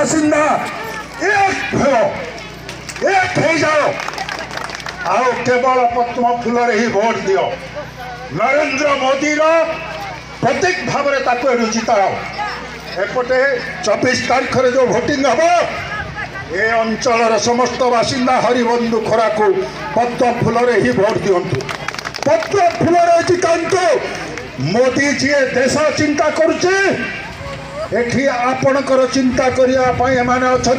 बासिंदा एक हो जाओ आओ केवल पद्म फूल ही भोट दियो नरेंद्र मोदी प्रतीक भाव में जिताओ एपटे 24 तारीख रे जो भोटिंग हम ए अंचल समस्त बासिंदा हरिबंधु खोरा को पद्म फूल ही भोट दिंतु पद्म फूल जितांतु मोदी जी देश चिंता करुचे एठी आपणकर चिंता करने अच्छा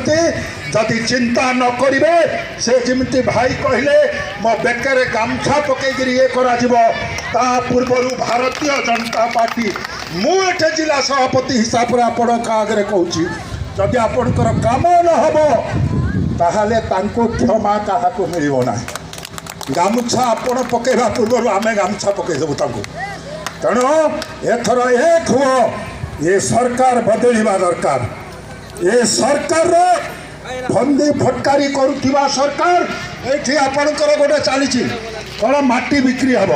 जदि चिंता न करेंगे से जमी भाई कहले मो बेकर गामछा पकईकि ये पूर्व भारतीय जनता पार्टी मुझे जिला सभापति हिसाब से आपण आगे कहूँ जदि आपणकर काम न हम ताहले क्षमा क्या मिलना गामुछा आपण पकड़ा पूर्व आम गामुछा पकईदेबू तेणु एथर एक हुआ ये सरकार बदलवा दरकार ये सरकार फंदी फटकारी करुवा सरकार ये आपणकर गोटे चली कौन माटी बिक्री हम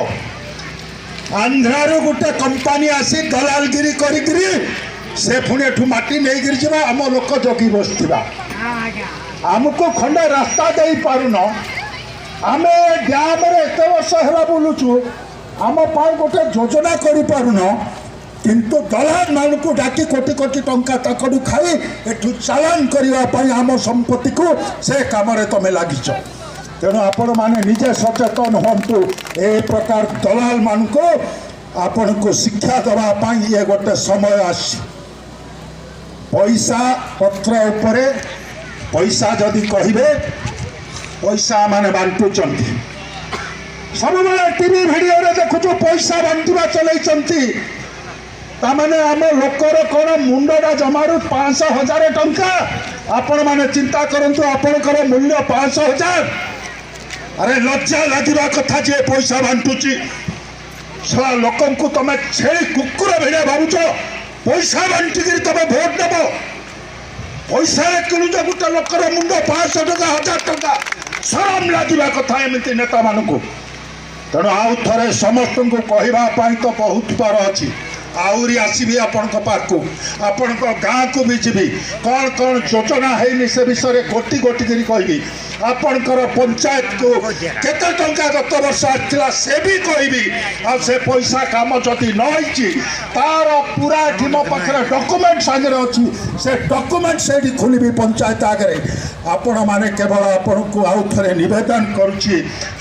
आंध्रारू गोटे कंपानी आसी दलालगिरी करी से पुणी एठू माटी नहीं गिरी जा आम लोक जगी बसवा आमको खंडे रास्ता दे पारुन आम डैम एत वर्ष है बुलुचु आम गोटे योजना कर पारुन किंतु दलाल मान को डाकी कोटी कोटी टंका तकड़ू खाई एठू चालान करने आम संपत्ति को से कम तुम लगिच तेणु आपण मैंने निजे सचेतन हूँ ए प्रकार दलाल मान को आपण को शिक्षा दवापाई ये गोटे समय आसी पैसा पत्र उपरे पैसा जदि कहे पैसा माने बांटुंट सब टीवी भिडियो देखु पैसा बांटा चलती तामाने आम लोकर कौन मुंडा जमारू 500,000 टंका आपण मैंने चिंता करंतु आपणकर मूल्य 500,000 अरे लज्जा लगे कथा जे पैसा बांटुची सारा लोक तुम छेली कुकुर भिड़िया भावुच पैसा बांटिक तुम भोट देव पैसा किणुच गोटे लोकर मुंड 500 टंका 1000 टंका शरम लगे कथा एमती नेता मानू तेणु आउ थे समस्त को कहवाई तो बहुत बार अच्छी आहरी आसबि आपण पार्क आपण गाँ को भी जीवी कौन कौन योजना है से विषय गोटी गोटी कहि आपणकर पंचायत को केते टंका गत वर्ष आसला से भी कहबी आ से पैसा काम जदि नई तार पूरा मो पाखे डॉक्यूमेंट सागर अच्छी से डॉक्यूमेंट से खोलि पंचायत आगे आपण मैंने केवल आपण को आउ थे नवेदन करुच्ची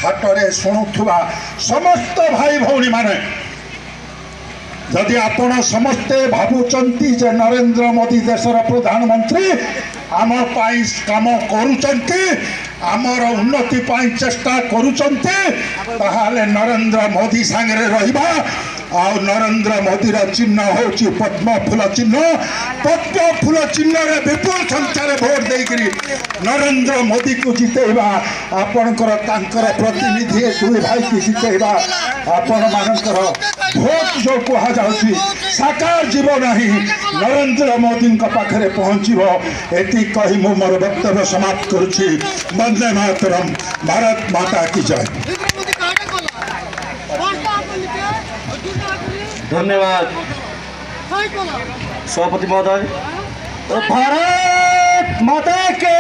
हाटरे शुणुवा समस्त भाई भौणी माने जदि आपण समस्ते भावुंट जे नरेंद्र मोदी देशर प्रधानमंत्री आम काम करुंच आमर उन्नति चेष्टा करुंच नरेंद्र मोदी सांगे रहिबा आ नरेंद्र मोदी चिन्ह हूँ पद्म फूल चिन्ह रे विपुल संख्यार भोट देकरी नरेंद्र मोदी को जितेबा आपणकर प्रतिनिधि दुई भाई की जितेबा आपण मानकर भोट जो कह जाऊँगी साकार जीव नहीं नरेंद्र मोदी पाखे पहुँचो एति कही मु मोर वक्तव्य समाप्त करुच्ची वंदे मातरम भारत माता की जय। धन्यवाद सभापति महोदय। भारत माता के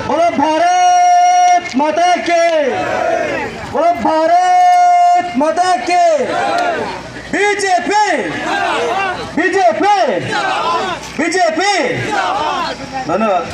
बोलो भारत माता के बोलो भारत माता के बीजेपी बीजेपी बीजेपी। धन्यवाद।